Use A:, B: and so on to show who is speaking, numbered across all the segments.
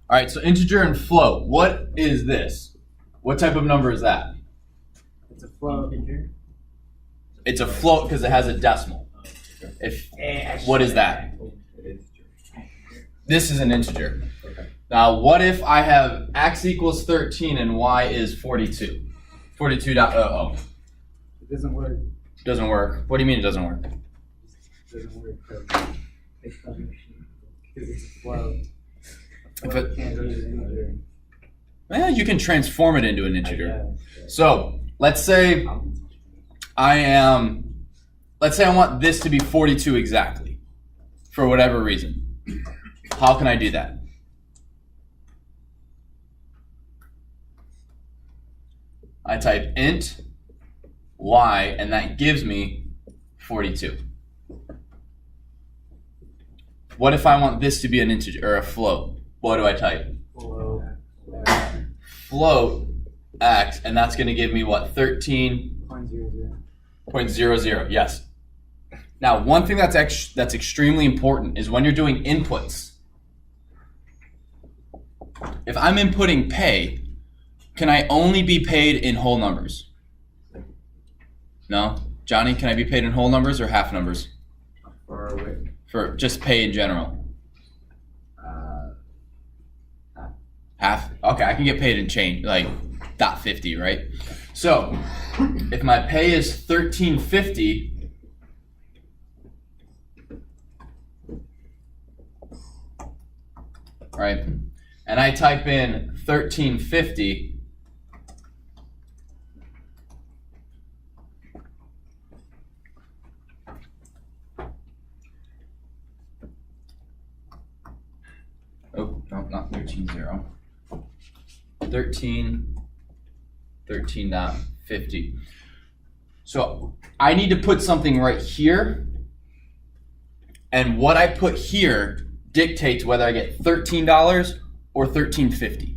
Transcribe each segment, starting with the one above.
A: All right, so integer and float. What is this? What type of number is that?
B: It's a float.
A: It's a float because it has a decimal. What is that? This is an integer. Now, what if I have x equals 13 and y is 42? 42.00.
B: It doesn't work.
A: Doesn't work. What do you mean it doesn't work?
B: It doesn't work because it's a float.
A: If it,
B: Can't use an integer.
A: well, you can transform it into an integer. So let's say I want this to be 42 exactly, for whatever reason. How can I do that? I type int y, and that gives me 42. What if I want this to be an integer or a float? What do I type? Float x, and that's going to give me what? 13.00. Yes. Now, one thing that's extremely important is when you're doing inputs. If I'm inputting pay, can I only be paid in whole numbers? No? Johnny, can I be paid in whole numbers or half numbers? For just pay in general. Half? Okay, I can get paid in change, like .50, right? So, if my pay is $13.50, right? And I type in $13.50, oh, no, not 13.0. 13.50. So I need to put something right here, and what I put here dictates whether I get $13 or $13.50.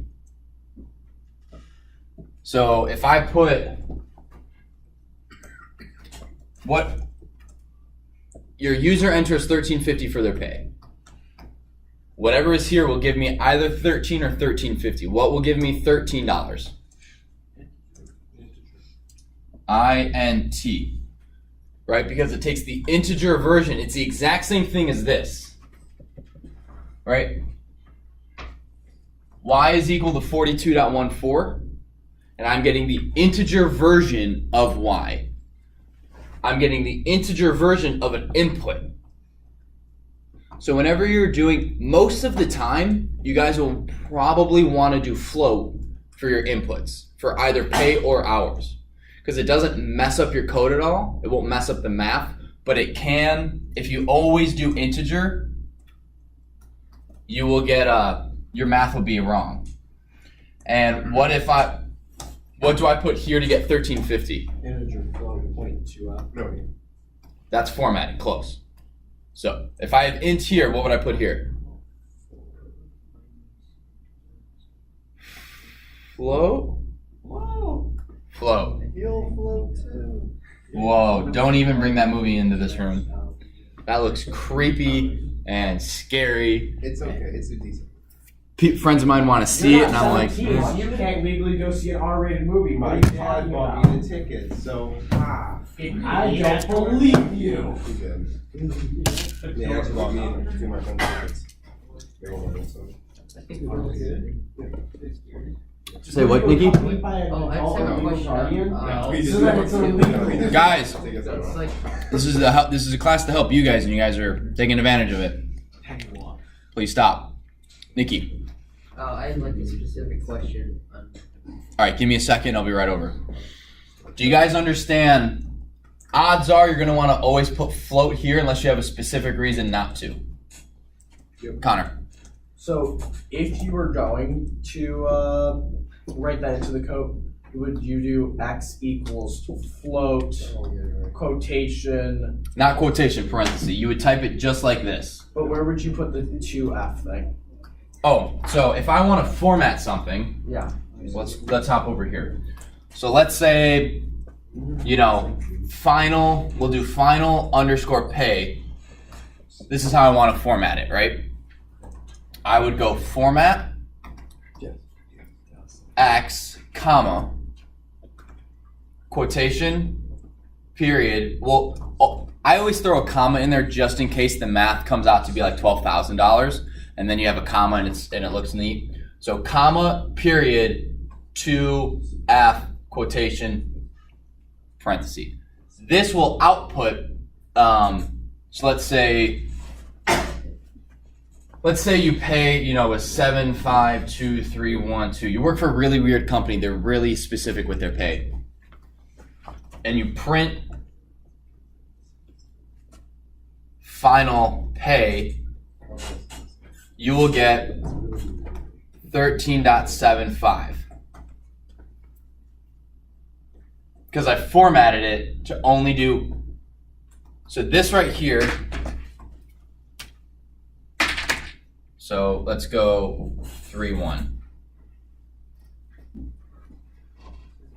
A: So if I put what your user enters $13.50 for their pay. Whatever is here will give me either 13 or $13.50. What will give me $13? INT, right? Because it takes the integer version. It's the exact same thing as this, right? Y is equal to 42.14, and I'm getting the integer version of Y. I'm getting the integer version of an input. So whenever you're doing, most of the time, you guys will probably want to do float for your inputs, for either pay or hours. Because it doesn't mess up your code at all. It won't mess up the math, but it can, if you always do integer, you will get, your math will be wrong. And what do I put here to get 13.50?
B: Integer float 0.2 up. No.
A: That's formatting, close. So if I have int here, what would I put here? Float?
B: Whoa.
A: Float.
B: You'll float too.
A: Whoa, don't even bring that movie into this room. That looks creepy and scary.
C: It's okay, it's a decent.
A: Friends of mine want to see it, and I'm like,
D: You can't legally go see an R-rated movie. What
C: My
D: are you
C: dad
D: talking
C: bought
D: about?
C: me the ticket, so.
D: I don't believe you.
C: He did. He actually bought me and two of my friends tickets. They were one, so.
A: say what, Nikki?
E: Oh, I just have a question.
C: We
D: So that it's illegal.
A: Guys,
E: It's like,
A: this is a class to help you guys, and you guys are taking advantage of it. Please stop. Nikki.
E: I had like a specific question.
A: All right, give me a second. I'll be right over. Do you guys understand? Odds are you're going to want to always put float here unless you have a specific reason not to. Connor.
F: So if you were going to write that into the code, would you do x equals float, quotation,
A: Not quotation, parenthesis. You would type it just like this.
F: but where would you put the 2f thing?
A: Oh, so if I want to format something,
F: Yeah.
A: let's hop over here. So let's say, final, we'll do final underscore pay. This is how I want to format it, right? I would go format, x, comma, quotation, period. Well, I always throw a comma in there just in case the math comes out to be like $12,000, and then you have a comma and it looks neat. So comma, period, 2F, quotation, parenthesis. This will output, so let's say you pay, a 752,312. You work for a really weird company. They're really specific with their pay. And you print final pay, you will get 13.75. Because I formatted it to only do, so this right here, so let's go 3-1.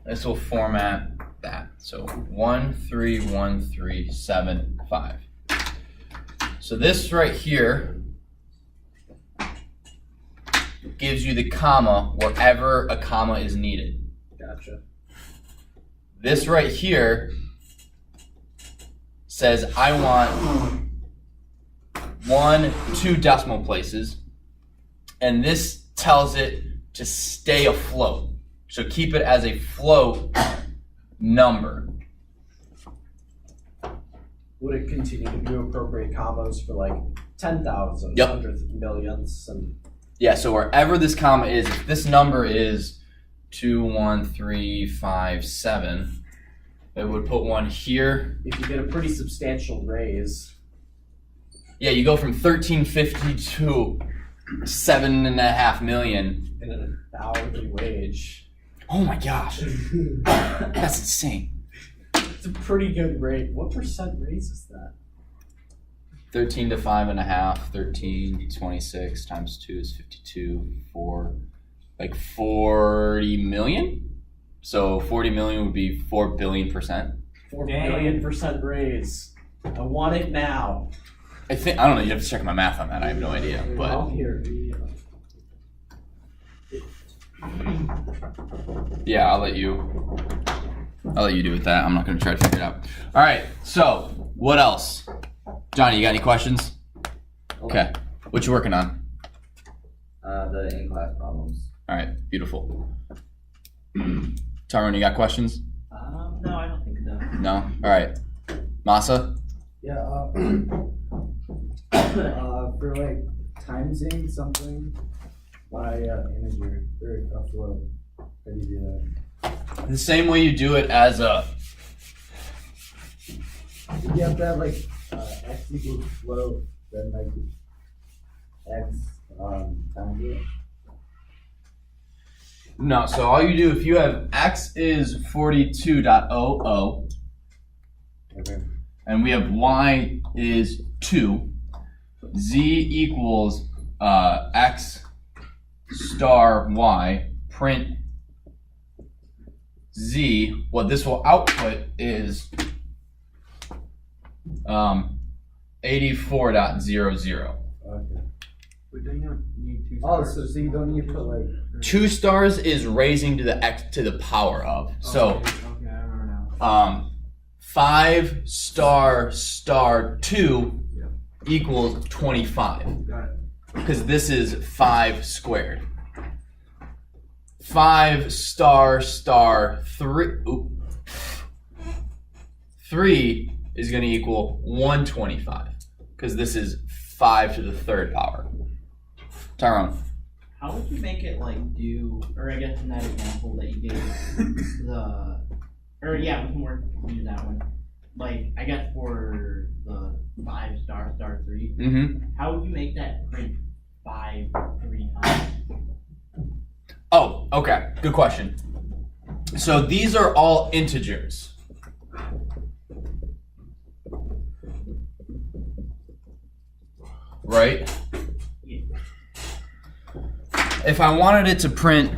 A: This will format that. So 13137.5. So this right here gives you the comma wherever a comma is needed.
F: Gotcha.
A: This right here says I want 2 decimal places, and this tells it to stay afloat. So keep it as a float number.
F: Would it continue to do appropriate commas for like 10,000,
A: Yep.
F: hundredths, millionths, and
A: Yeah, so wherever this comma is, if this number is 21357, it would put one here.
F: if you get a pretty substantial raise?
A: Yeah, you go from 1350 to 7.5 million.
F: And an hourly wage.
A: Oh my gosh, that's insane.
F: It's a pretty good rate. What percent raise is that?
A: 13 to 5.5, 13 to 26 times 2 is 52, 4, like 40 million? So 40 million would be 4 billion%.
F: 4
D: Dang.
F: billion% raise. I want it now.
A: I don't know, you have to check my math on that, I have no idea, but
F: Here.
A: yeah, I'll let you do with that. I'm not gonna try to figure it out. All right, so what else? Johnny, you got any questions? Okay, what you working on?
E: The in-class problems.
A: All right, beautiful. Tyrone, you got questions?
E: No, I don't think so.
A: No? All right. Masa?
B: Yeah, for like timesing something by integer or a float. How do you do that?
A: The same way you do it as a,
B: You have to have like x equals float, then like x times it.
A: no, so all you do, if you have x is 42.00,
B: Okay.
A: and we have y is 2, z equals x star y, print z, what this will output is 84.00.
B: Okay.
E: We don't need 2
B: Oh, so you don't need to put like
A: 2 stars is raising to the x to the power of. So
E: Okay, I remember now.
A: 5 star 2 equals 25.
E: Got it.
A: Because this is 5 squared. 5 star 3. 3 is going to equal 125. Because this is 5 to the 3rd power. Tyrone.
G: How would you make it like do, or I guess in that example that you gave, we can use that one. Like, I guess for the 5 star 3,
A: Mm-hmm.
G: how would you make that print 5 3 times?
A: Oh, okay. Good question. So these are all integers. Right?
G: Yeah.
A: If I wanted it to print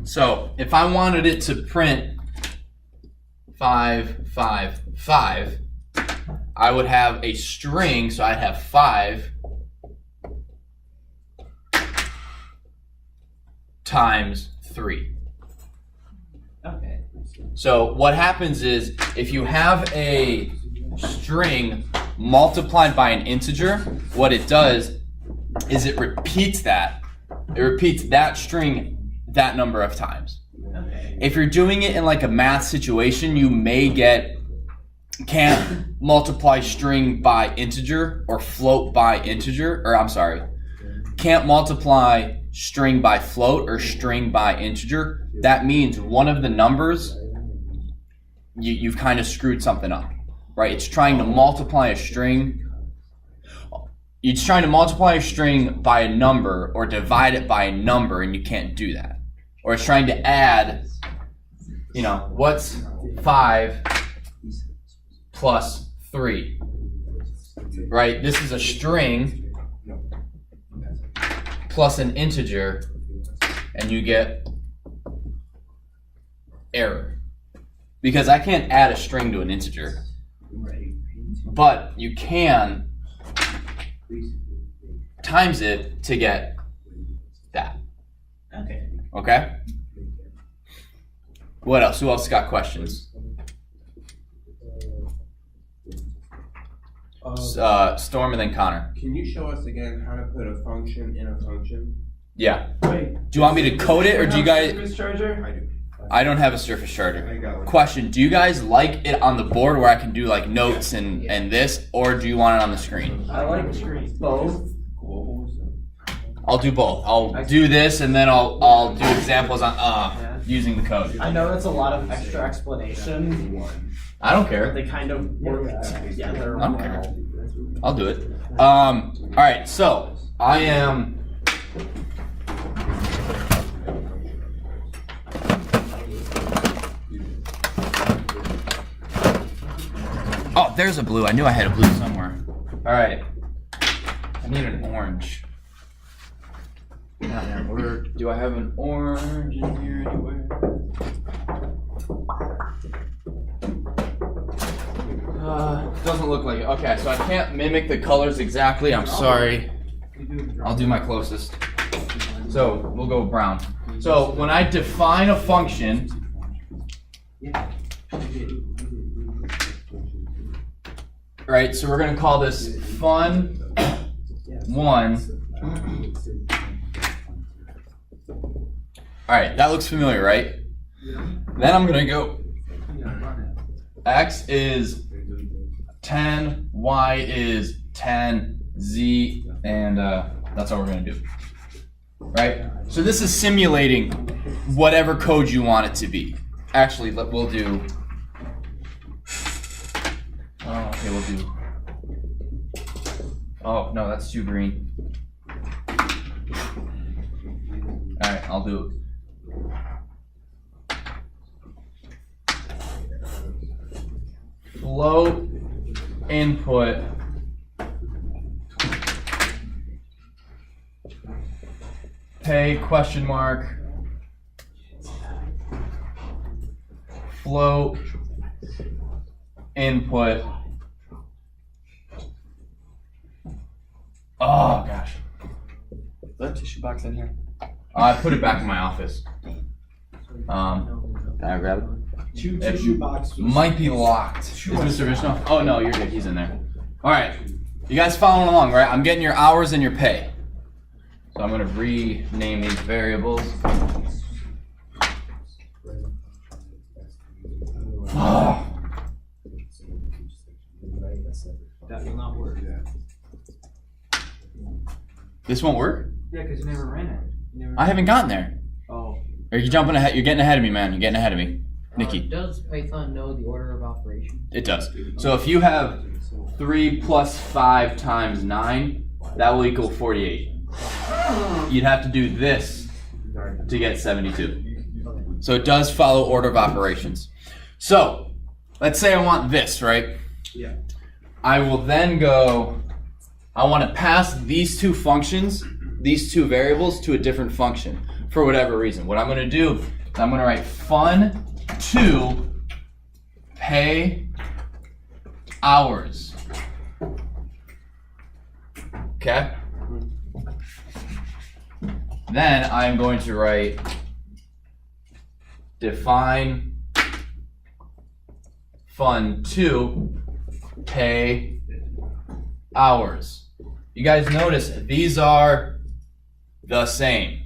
A: So if I wanted it to print 5, 5, 5, I would have a string, so I'd have 5 times 3.
G: Okay.
A: So what happens is if you have a string multiplied by an integer, what it does is it repeats that. It repeats that string that number of times.
G: Okay.
A: If you're doing it in like a math situation, you may can't multiply string by integer or float by integer, or I'm sorry, can't multiply string by float or string by integer. That means one of the numbers, you've kind of screwed something up, right? It's trying to multiply a string. It's trying to multiply a string by a number or divide it by a number, and you can't do that. Or it's trying to add, what's 5 plus 3, right? This is a string plus an integer, and you get error. Because I can't add a string to an integer, but you can times it to get that.
G: Okay.
A: Okay? What else? Who else got questions? Storm and then Connor.
C: Can you show us again how to put a function in a function?
A: Yeah.
B: Wait.
A: Do you want me to code it, or do you guys?
C: I do.
A: I don't have a Surface Charger.
C: I got one.
A: Question: do you guys like it on the board where I can do like notes and this, or do you want it on the screen?
F: I like both.
A: I'll do both. I'll do this, and then I'll do examples on using the code.
F: I know that's a lot of extra explanation.
A: I don't
F: But
A: care.
F: they kind of work together.
A: I don't care. I'll do it. All right. So I am. Oh, there's a blue. I knew I had a blue somewhere. All right. I need an orange. Where do I have an orange in here anywhere? Doesn't look like it. Okay, so I can't mimic the colors exactly. I'm sorry. I'll do my closest. So we'll go brown. So when I define a function, right? So we're gonna call this fun1. All right, that looks familiar, right? Then I'm gonna go. X is 10, Y is 10, Z, and that's all we're gonna do, right? So this is simulating whatever code you want it to be. Actually, we'll do. Oh, okay, we'll do. Oh no, that's too green. All right, I'll do. Float input pay question mark float input. Oh gosh. Is that tissue box in here? I put it back in my office. Can I grab it?
B: Two
A: It
B: tissue boxes.
A: might be locked. Is Mr. Vishnu? Oh no, you're good. He's in there. All right, you guys following along, right? I'm getting your hours and your pay. So I'm gonna rename these variables.
E: That will not work.
A: This won't work.
E: Yeah, because you never ran it.
A: I haven't gotten there.
E: Oh.
A: Are you jumping ahead? You're getting ahead of me, man. You're getting ahead of me, Nikki.
H: Does Python know the order of operation?
A: It does. So if you have 3 plus 5 times 9, that will equal 48. You'd have to do this to get 72. So it does follow order of operations. So let's say I want this, right?
C: Yeah.
A: I will then go, I want to pass these two functions, these two variables to a different function for whatever reason. What I'm going to do is I'm going to write fun2 pay hours. Okay? Then I'm going to write define fund to pay hours. You guys notice these are the same.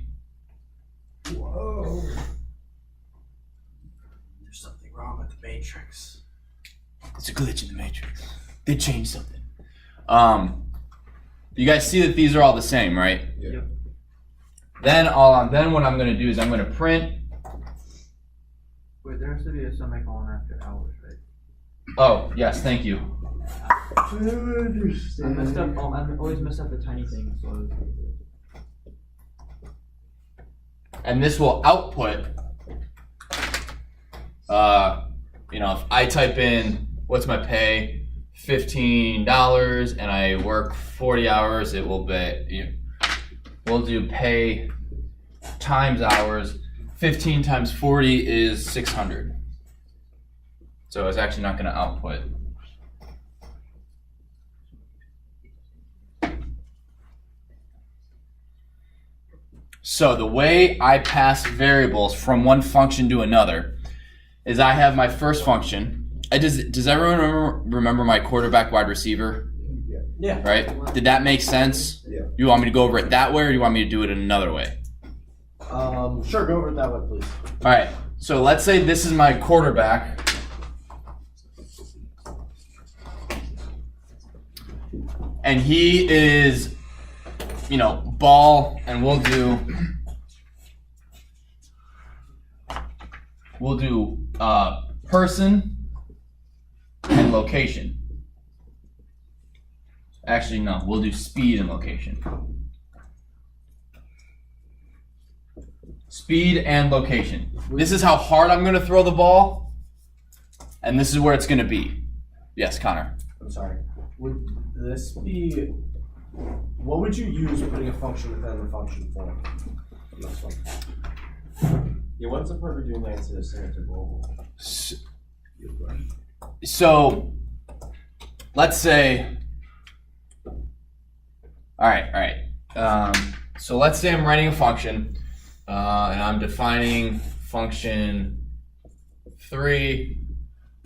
F: Whoa. There's something wrong with the Matrix.
A: It's a glitch in the Matrix. They changed something. You guys see that these are all the same, right?
C: Yeah.
A: Then what I'm going to do is I'm going to print.
E: Wait, there has to be a semicolon after hours, right?
A: Oh, yes, thank you.
E: I messed up. Oh, I always mess up the tiny things. So
A: And this will output, if I type in, what's my pay, $15, and I work 40 hours, it will be, we'll do pay times hours. 15 times 40 is 600. So it's actually not going to output. So the way I pass variables from one function to another is I have my first function. Does everyone remember my quarterback wide receiver?
F: Yeah.
A: Right? Did that make sense?
C: Yeah.
A: You want me to go over it that way, or do you want me to do it in another way?
F: Sure, go over it that way, please.
A: All right. So let's say this is my quarterback. And he is, ball, and we'll do person and location. Actually, no, we'll do speed and location. Speed and location. This is how hard I'm going to throw the ball, and this is where it's going to be. Yes, Connor.
F: I'm sorry. Would this be? What would you use putting a function within the function form? This one.
C: Yeah, what's the purpose of doing that instead of saying to global?
A: So, let's say. All right. So let's say I'm writing a function, and I'm defining function 3,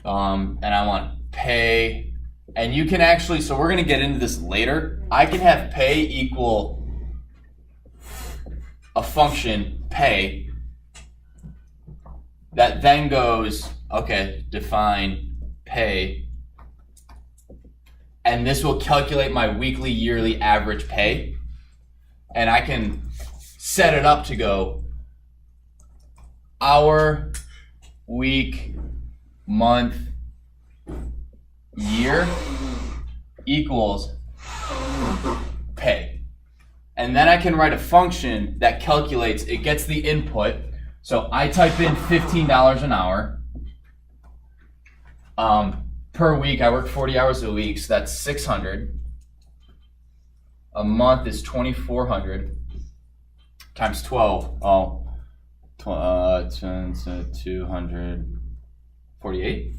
A: and I want pay. And you can actually, so we're going to get into this later. I can have pay equal a function pay that then goes, okay, define pay. And this will calculate my weekly, yearly average pay. And I can set it up to go hour, week, month, year equals pay. And then I can write a function that calculates, it gets the input. So I type in $15 an hour. Per week, I work 40 hours a week, so that's 600. A month is 2,400 times 12. 248.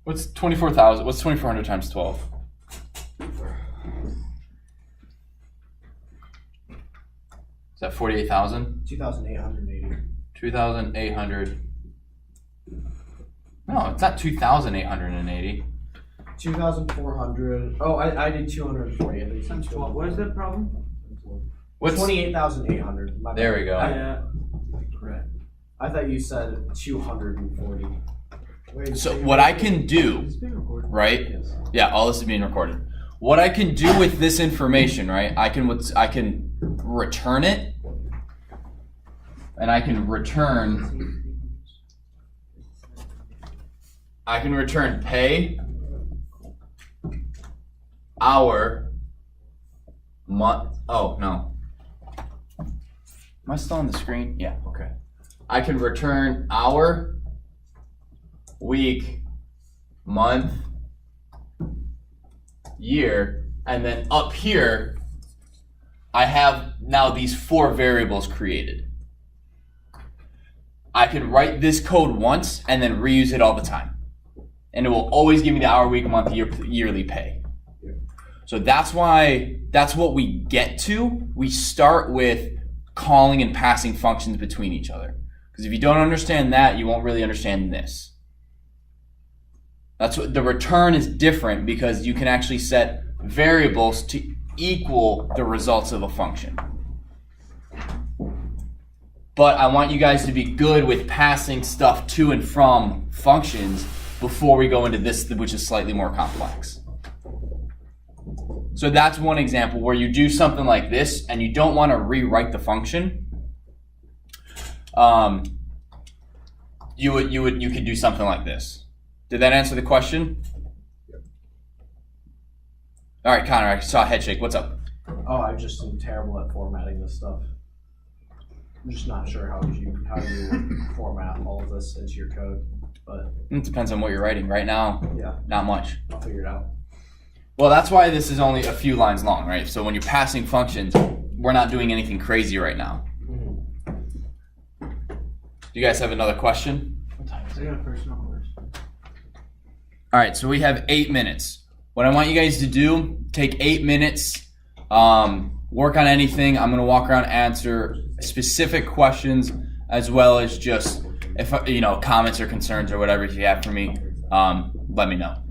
A: What's 24,000? What's 2,400 times 12? Is that 48,000?
F: 2,880.
A: 2,800. No, it's not 2,880.
F: 2,400. Oh, I did 240. I did
E: times 12. What is the problem?
A: What's
F: 28,800.
A: There we go.
E: Yeah. Correct.
F: I thought you said 240. Wait,
A: So what I can do,
E: It's being recorded.
A: right?
F: Yes.
A: Yeah, all this is being recorded. What I can do with this information, right? I can return it, and I can return pay, hour, month. Oh no, am I still on the screen? Yeah. Okay. I can return hour, week, month, year, and then up here I have now these 4 variables created. I could write this code once and then reuse it all the time. And it will always give me the hour, week, month, yearly pay. So that's what we get to. We start with calling and passing functions between each other. Because if you don't understand that, you won't really understand this. That's what the return is different, because you can actually set variables to equal the results of a function. But I want you guys to be good with passing stuff to and from functions before we go into this, which is slightly more complex. So that's one example where you do something like this and you don't want to rewrite the function. You could do something like this. Did that answer the question? All right, Connor, I saw a head shake. What's up?
F: Oh, I just am terrible at formatting this stuff. I'm just not sure how you format all of this into your code, but
A: It depends on what you're writing. Right now,
F: yeah,
A: not much.
F: I'll figure it out.
A: Well, that's why this is only a few lines long, right? So when you're passing functions, we're not doing anything crazy right now. Do you guys have another question?
E: I got a personal question.
A: All right, so we have 8 minutes. What I want you guys to do, take 8 minutes, work on anything. I'm going to walk around and answer specific questions, as well as just, if comments or concerns or whatever you have for me, let me know.